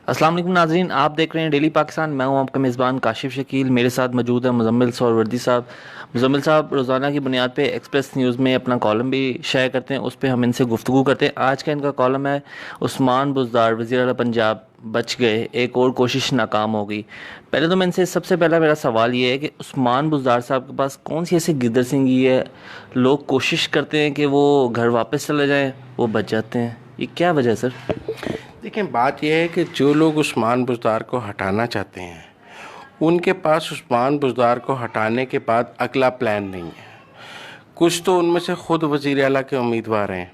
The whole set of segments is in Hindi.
अस्सलाम वालेकुम नाजरीन, आप देख रहे हैं डेली पाकिस्तान। मैं हूं आपका मेज़बान काशिफ शकील। मेरे साथ मौजूद है मुजम्मिल सोहरवर्दी साहब। मुजम्मिल साहब रोज़ाना की बुनियाद पे एक्सप्रेस न्यूज़ में अपना कॉलम भी शाया करते हैं, उस पर हम इनसे गुफ्तगू करते हैं। आज का इनका कॉलम है उस्मान बुज़दार वज़ीर आला पंजाब बच गए, एक और कोशिश नाकाम हो गई। पहले तो मैं इनसे सबसे पहला मेरा सवाल ये है कि उस्मान बुज़दार साहब के पास कौन सी ऐसी गिदर सिंगी है, लोग कोशिश करते हैं कि वो घर वापस चले जाएँ, वो बच जाते हैं। ये क्या वजह है सर? देखिए, बात यह है कि जो लोग उस्मान बुज़दार को हटाना चाहते हैं उनके पास उस्मान बुज़दार को हटाने के बाद अगला प्लान नहीं है। कुछ तो उनमें से ख़ुद वज़ीर आला के उम्मीदवार हैं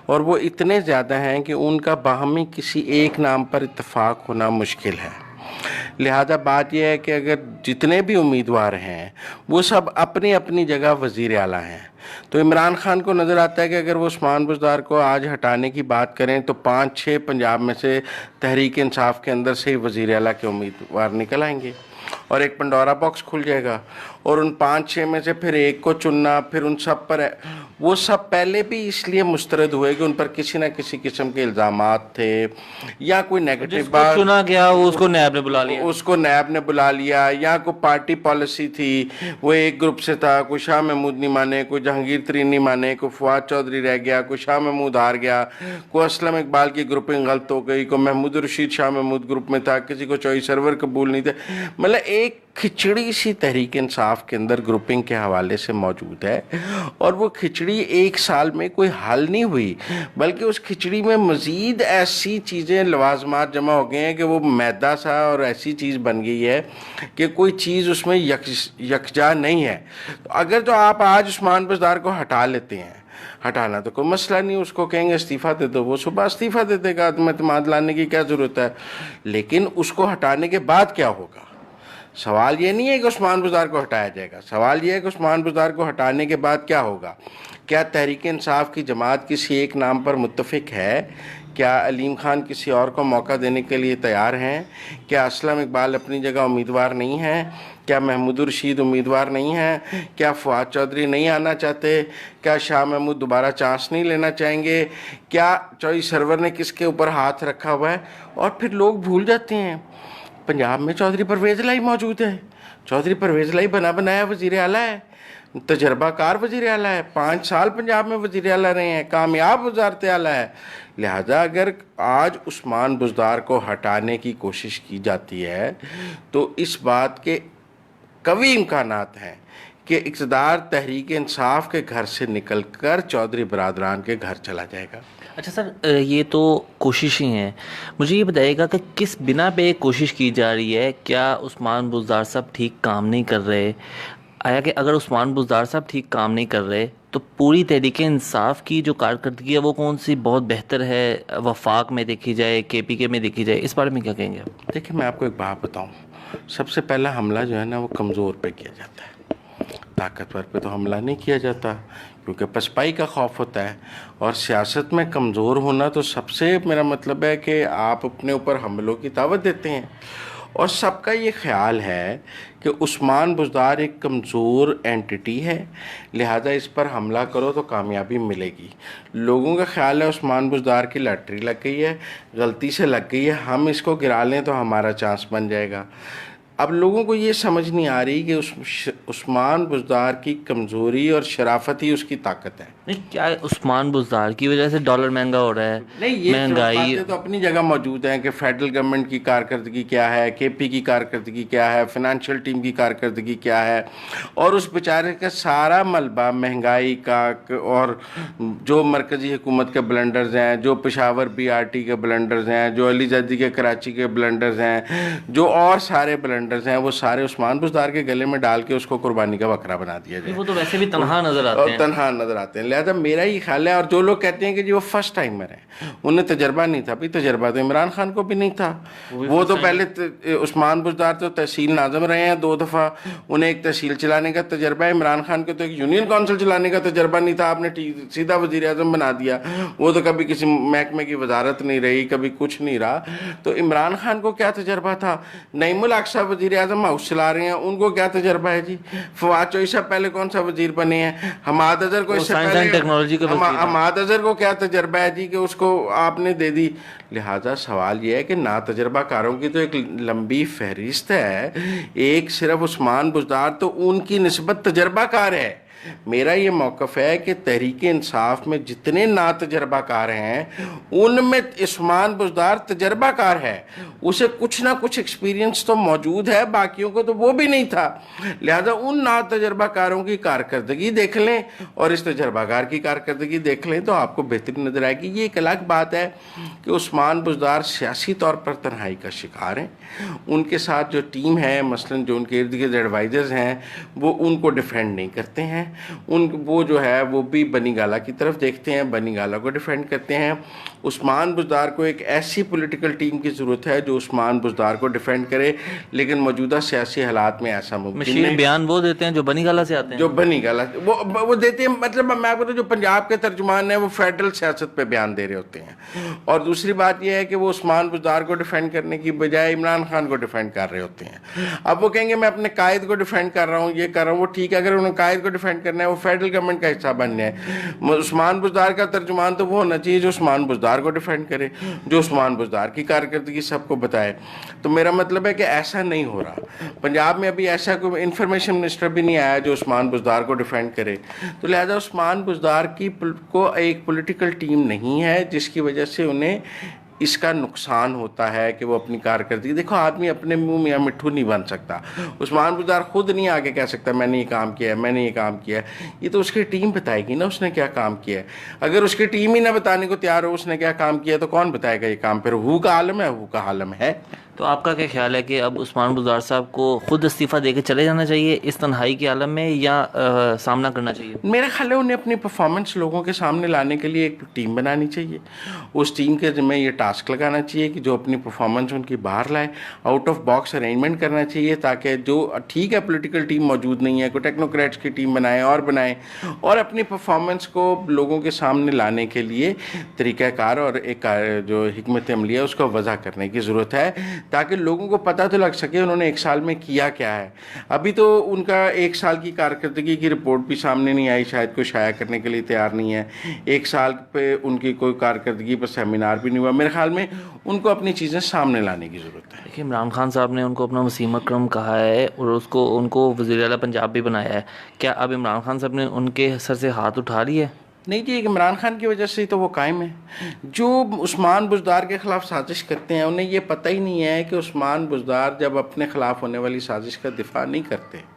और वो इतने ज़्यादा हैं कि उनका बाहमी किसी एक नाम पर इत्तेफाक होना मुश्किल है। लिहाजा बात यह है कि अगर जितने भी उम्मीदवार हैं वो सब अपनी अपनी जगह वज़ीर आला हैं, तो इमरान खान को नज़र आता है कि अगर वो उस्मान बुज़दार को आज हटाने की बात करें तो 5-6 पंजाब में से तहरीक इंसाफ के अंदर से ही वज़ीर आला के उम्मीदवार निकल आएंगे और एक पंडोरा बॉक्स खुल जाएगा। और उन 5-6 में से फिर एक को चुनना, फिर उन सब पर वो सब पहले भी इसलिए मुस्तरद हुए कि उन पर किसी न किसी किस्म के इल्ज़ामात थे या कोई नेगेटिव बात। चुना गया वो उसको नैब ने बुला लिया, उसको नैब ने बुला लिया, या कोई पार्टी पॉलिसी थी, वो एक ग्रुप से था, कोई शाह महमूद नहीं माने, कोई जहांगीर तरीन नहीं माने, कोई फवाद चौधरी रह गया, कोई शाह महमूद हार गया, कोई असलम इकबाल की ग्रुपिंग गलत हो गई, कोई महमूद रशीद शाह महमूद ग्रुप में था, किसी को चौई सरवर कबूल नहीं थे। मतलब एक खिचड़ी सी तहरीक इंसाफ के अंदर ग्रुपिंग के हवाले से मौजूद है और वो खिचड़ी एक साल में कोई हल नहीं हुई, बल्कि उस खिचड़ी में मज़ीद ऐसी चीज़ें लवाजमात जमा हो गए हैं कि वो मैदा सा और ऐसी चीज़ बन गई है कि कोई चीज़ उसमें यकजा नहीं है। तो अगर तो आप आज उस्मान बुज़दार को हटा लेते हैं, हटाना तो कोई मसला नहीं, उसको कहेंगे इस्तीफ़ा दे दो, वो सुबह इस्तीफ़ा दे देगा, तो एतमाद लाने की क्या ज़रूरत है। लेकिन उसको हटाने के बाद क्या होगा? सवाल ये नहीं है कि उस्मान बुज़दार को हटाया जाएगा, सवाल ये है कि उस्मान बुज़दार को हटाने के बाद क्या होगा। क्या तहरीक इंसाफ की जमात किसी एक नाम पर मुत्तफ़िक है? क्या अलीम खान किसी और को मौका देने के लिए तैयार हैं? क्या असलम इकबाल अपनी जगह उम्मीदवार नहीं हैं? क्या महमूद रशीद उम्मीदवार नहीं हैं? क्या फवाद चौधरी नहीं आना चाहते? क्या शाह महमूद दोबारा चांस नहीं लेना चाहेंगे? क्या चौई सरवर ने किसके ऊपर हाथ रखा हुआ है? और फिर लोग भूल जाते हैं पंजाब में चौधरी परवेज़ लाई मौजूद है। चौधरी परवेज़ लाई बना बनाया वज़ीर आला है, तजर्बाकार वज़ीर आला है, 5 साल पंजाब में वज़ीर आला रहे हैं, कामयाब वज़ारत आला है। लिहाजा अगर आज उस्मान बुज़दार को हटाने की कोशिश की जाती है तो इस बात के कवी इम्कानात हैं कि इक़्तिदार तहरीक इंसाफ के घर से निकल कर चौधरी बरादरान के घर चला जाएगा। अच्छा सर, ये तो कोशिशें हैं, मुझे ये बताइएगा कि किस बिना पे कोशिश की जा रही है? क्या उस्मान बुज़दार साहब ठीक काम नहीं कर रहे? आया कि अगर उस्मान बुज़दार साहब ठीक काम नहीं कर रहे तो पूरी तहरीक इंसाफ की जो कारकर्दगी है वो कौन सी बहुत बेहतर है, वफाक में देखी जाए, KPK में देखी जाए? इस बारे में क्या कहेंगे आप? देखिए, मैं आपको एक बात बताऊं, सबसे पहला हमला जो है ना वो कमज़ोर पे किया जाता है, ताकतवर पे तो हमला नहीं किया जाता, क्योंकि पसपाई का खौफ होता है। और सियासत में कमज़ोर होना तो सबसे, मेरा मतलब है कि आप अपने ऊपर हमलों की दावत देते हैं और सबका ये ख्याल है कि उस्मान बुज़दार एक कमज़ोर एंटिटी है, लिहाजा इस पर हमला करो तो कामयाबी मिलेगी। लोगों का ख्याल है उस्मान बुज़दार की लॉटरी लग गई है, गलती से लग गई है, हम इसको गिरा लें तो हमारा चांस बन जाएगा। अब लोगों को ये समझ नहीं आ रही कि उस्मान बुज़दार की कमज़ोरी और शराफत ही उसकी ताकत है। नहीं, क्या उस्मान बुज़दार की वजह से डॉलर महंगा हो रहा है? नहीं, ये महंगाई तो अपनी जगह मौजूद हैं कि फेडरल गवर्नमेंट की कारकर्दगी क्या है, KP की कारकर्दगी क्या है, फिनंशियल टीम की कारकर्दगी क्या है, और उस बेचारे का सारा मलबा महंगाई का और जो मरकज़ी हुकूमत के ब्लंडर्स हैं, जो पेशावर BRT के ब्लंडर्स हैं, जो अलीज़ादी के कराची के ब्लंडर्स हैं, जो और सारे ब्लंडर्स हैं, वो सारे उस्मान बुज़दार के गले में डाल के उसको कुर्बानी का बकरा बना दिया जाए। वो तो वैसे भी तनहा नजर आते हैं, तनहा नजर आते हैं। लिहाजा मेरा ही ख्याल है, और जो लोग कहते हैं कि जी वो फर्स्ट टाइमर है, उन्हें तजर्बा नहीं था, भाई तजर्बा तो इमरान खान को भी नहीं था। वो तो पहले उस्मान बुज़दार तो तहसील नाज़म रहे हैं 2 दफ़ा, उन्हें एक तहसील चलाने का तजर्बा है। इमरान खान को तो एक यूनियन काउंसिल चलाने का तजर्बा नहीं था, आपने सीधा वज़ीर आज़म बना दिया। वो तो कभी किसी महकमे की वजारत नहीं रही, कभी कुछ नहीं रहा। तो इमरान खान को क्या तजर्बा था? नईमुल हक साहब वज़ीर आज़म हाउस चला रहे हैं, उनको क्या तजर्बा है जी? फवाद चौधरी साहब पहले कौन सा वज़ीर बने हैं? हमाद अजहर को इससे पहले मॉडर्न टेक्नोलॉजी का वसीला। हमाद अजहर को क्या तजर्बा है जी कि उसको आपने दे दी। लिहाजा सवाल यह है कि ना तजर्बाकारों की तो एक लंबी फहरिस्त है, एक सिर्फ उस्मान बुज़दार तो उनकी निस्बत तजर्बाकार है। मेरा ये मौक़िफ़ है कि तहरीक इंसाफ में जितने ना तजर्बाकार हैं उनमें उस्मान बुज़दार तजर्बाकार है, उसे कुछ ना कुछ एक्सपीरियंस तो मौजूद है, बाकियों को तो वो भी नहीं था। लिहाजा उन ना तजर्बाकारों की कारकर्दगी देख लें और इस तजर्बाकार की कारकर्दगी देख लें तो आपको बेहतरीन नजर आएगी। ये एक अलग बात है कि उस्मान बुज़दार सियासी तौर पर तन्हाई का शिकार हैं, उनके साथ जो टीम है, मसलन जो उनके इर्द गिर्द एडवाइज़र्स हैं, वो उनको डिफेंड नहीं करते हैं। वो जो है वो भी बनी गाला की तरफ देखते हैं, बनी गाला को डिफेंड करते हैं। उस्मान बुज़दार को एक ऐसी पॉलिटिकल टीम की ज़रूरत है जो उस्मान बुज़दार को डिफेंड करे, लेकिन मौजूदा सियासी हालात में ऐसा मुमकिन नहीं। बयान वो देते हैं जो बनी गाला से आते हैं, जो बनी गाला वो देते हैं। मतलब मैं आपको जो पंजाब के तर्जुमान है वो फेडरल सियासत पे बयान दे रहे होते हैं, और दूसरी बात यह है कि वो उस्मान बुज़दार को डिफेंड करने की बजाय इमरान खान को डिफेंड कर रहे होते हैं। अब वो कहेंगे मैं अपने कायद को डिफेंड कर रहा हूँ, ये कर रहा हूँ, वो ठीक है, अगर उन्हें कायद को डिफेंड करना है वो फेडरल गवर्नमेंट का हिस्सा बनना है। उस्मान बुज़दार का तर्जुमान तो वो होना चाहिए जो उस्मान बुज़दार को डिफेंड करे, जो उस्मान बुज़दार की कारकर्दगी सबको बताए। तो मेरा मतलब है कि ऐसा नहीं हो रहा। पंजाब में अभी ऐसा कोई इंफॉर्मेशन मिनिस्टर भी नहीं आया जो उस्मान बुज़दार को डिफेंड करे। तो लिहाजा उस्मान बुज़दार को एक पॉलिटिकल टीम नहीं है, जिसकी वजह से उन्हें इसका नुकसान होता है कि वो अपनी कारकर्दगी। देखो, आदमी अपने मुंह में मिट्ठू नहीं बन सकता। उस्मान बुज़दार खुद नहीं आगे कह सकता मैंने ये काम किया है, मैंने ये काम किया है। ये तो उसकी टीम बताएगी ना उसने क्या काम किया है। अगर उसकी टीम ही ना बताने को तैयार हो उसने क्या काम किया तो कौन बताएगा ये काम। फिर हू का आलम है, हू का आलम है। तो आपका क्या ख्याल है कि अब उस्मान बुज़दार साहब को खुद इस्तीफ़ा देके चले जाना चाहिए इस तन्हाई के आलम में, या सामना करना चाहिए? मेरा ख्याल है उन्हें अपनी परफॉर्मेंस लोगों के सामने लाने के लिए एक टीम बनानी चाहिए। उस टीम के जिम्मे ये टास्क लगाना चाहिए कि जो अपनी परफॉर्मेंस उनकी बाहर लाए, आउट ऑफ बॉक्स अरेंजमेंट करना चाहिए, ताकि जो ठीक है पॉलिटिकल टीम मौजूद नहीं है, कोई टेक्नोक्रेट्स की टीम बनाए और अपनी परफॉर्मेंस को लोगों के सामने लाने के लिए तरीक़ाकार और एक जो हिकमत अमली है उसको वज़ा करने की ज़रूरत है, ताकि लोगों को पता तो लग सके उन्होंने एक साल में किया क्या है। अभी तो उनका एक साल की कारकर्दगी की रिपोर्ट भी सामने नहीं आई, शायद कोई शाया करने के लिए तैयार नहीं है। एक साल पे उनकी कोई कारकर्दगी पर सेमिनार भी नहीं हुआ। मेरे ख्याल में उनको अपनी चीज़ें सामने लाने की ज़रूरत है। देखिए, इमरान खान साहब ने उनको अपना वसीम अकरम कहा है और उनको वज़ीर आला पंजाब भी बनाया है। क्या अब इमरान खान साहब ने उनके सर से हाथ उठा लिए? नहीं जी, इमरान खान की वजह से ही तो वो कायम है। जो उस्मान बुज़दार के ख़िलाफ़ साजिश करते हैं उन्हें ये पता ही नहीं है कि उस्मान बुज़दार जब अपने ख़िलाफ़ होने वाली साजिश का दिफा नहीं करते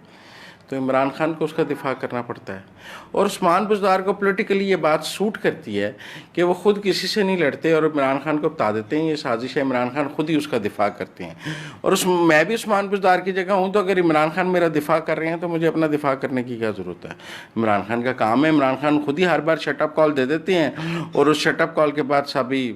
तो इमरान खान को उसका दिफा करना पड़ता है। और उस्मान बुज़दार को पॉलिटिकली ये बात सूट करती है कि वो ख़ुद किसी से नहीं लड़ते और इमरान खान को बता देते हैं ये साजिश है, इमरान खान खुद ही उसका दिफा करते हैं। और मैं भी उस्मान बुज़दार की जगह हूँ तो अगर इमरान खान मेरा दिफा कर रहे हैं तो मुझे अपना दिफा करने की क्या ज़रूरत है। इमरान खान का काम है, इमरान खान खुद ही हर बार शटअप कॉल दे देते हैं और उस शटअप कॉल के बाद सभी,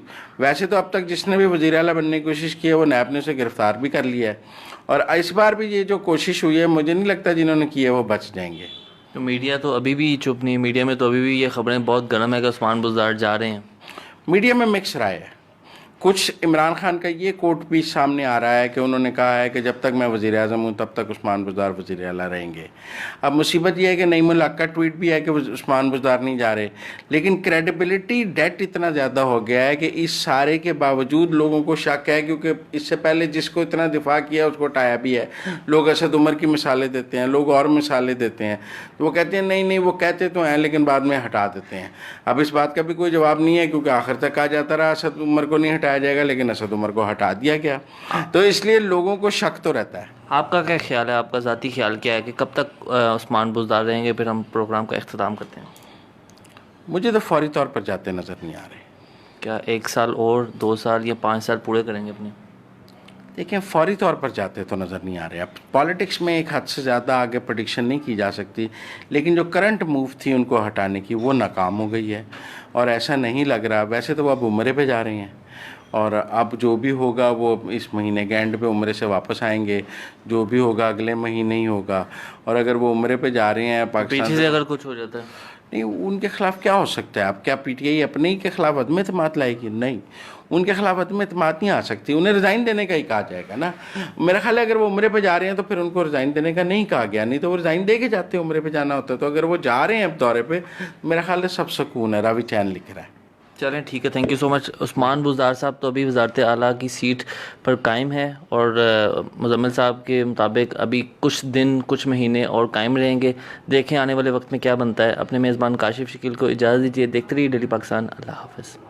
वैसे तो अब तक जिसने भी वज़ीर आला बनने की कोशिश की है वो नैब ने उसे गिरफ़्तार भी कर लिया है, और इस बार भी ये जो कोशिश हुई है मुझे नहीं लगता जिन्होंने की है वो बच जाएंगे। तो मीडिया तो अभी भी चुप नहीं, मीडिया में तो अभी भी ये खबरें बहुत गर्म है कि उस्मान बुज़दार जा रहे हैं। मीडिया में मिक्स राय है। कुछ इमरान खान का ये कोट भी सामने आ रहा है कि उन्होंने कहा है कि जब तक मैं वज़ीर आज़म हूँ तब तक उस्मान बुज़दार वज़ीर आला रहेंगे। अब मुसीबत यह है कि नईमुल हक का ट्वीट भी है कि उस्मान बुज़दार नहीं जा रहे, लेकिन क्रेडिबिलिटी डेट इतना ज़्यादा हो गया है कि इस सारे के बावजूद लोगों को शक है, क्योंकि इससे पहले जिसको इतना दिफा किया उसको हटाया भी है। लोग असद उमर की मिसालें देते हैं, लोग और मिसालें देते हैं, तो वो कहते हैं नहीं वो कहते तो हैं लेकिन बाद में हटा देते हैं। अब इस बात का भी कोई जवाब नहीं है, क्योंकि आखिर तक कहा जाता रहा असद उमर को नहीं हटाया जाएगा, लेकिन असद उमर को हटा दिया गया, तो इसलिए लोगों को शक तो रहता है। आपका क्या ख्याल है, आपका ज़ाती ख्याल क्या है कि कब तक उस्मान बुज़दार रहेंगे? फिर हम प्रोग्राम का इख्तिताम करते हैं। मुझे तो फौरी तौर पर जाते नज़र नहीं आ रहे। क्या 1 साल और 2 साल या 5 साल पूरे करेंगे अपने? देखिए, फौरी तौर पर जाते तो नज़र नहीं आ रहे। अब पॉलिटिक्स में एक हद से ज़्यादा आगे प्रेडिक्शन नहीं की जा सकती, लेकिन जो करंट मूव थी उनको हटाने की वो नाकाम हो गई है, और ऐसा नहीं लग रहा। वैसे तो वो अब उम्रे पे जा रहे हैं, और अब जो भी होगा वो इस महीने के एंड पे उम्रे से वापस आएंगे, जो भी होगा अगले महीने ही होगा। और अगर वो उम्रे पे जा रहे हैं पाकिस्तान पीछे से अगर कुछ हो जाता है नहीं, उनके खिलाफ क्या हो सकता है? आप क्या पीटीआई अपने ही के खिलाफ अदम एतमाद लाएगी? नहीं, उनके खिलाफ अदम एतमाद नहीं आ सकती, उन्हें रिज़ाइन देने का ही कहा जाएगा ना। मेरा ख्याल है अगर वो उम्रे पे जा रहे हैं तो फिर उनको रिज़ाइन देने का नहीं कहा गया, नहीं तो वो रिज़ाइन दे के जाते, उम्रे पे जाना होता। तो अगर वो जा रहे हैं अब दौरे पे, मेरा ख्याल है सब सुकून है। रावी चैन लिख रहा है। चलें ठीक है, thank you so much. Usman Buzdar साहब तो अभी वज़ारत आला की सीट पर कायम है और मुज़म्मिल साहब के मुताबिक अभी कुछ दिन कुछ महीने और कायम रहेंगे। देखें आने वाले वक्त में क्या बनता है। अपने मेज़बान काशिफ शकील को इजाज़त दीजिए। देखते रहिए डेली पाकिस्तान। अल्लाह हाफ़िज़।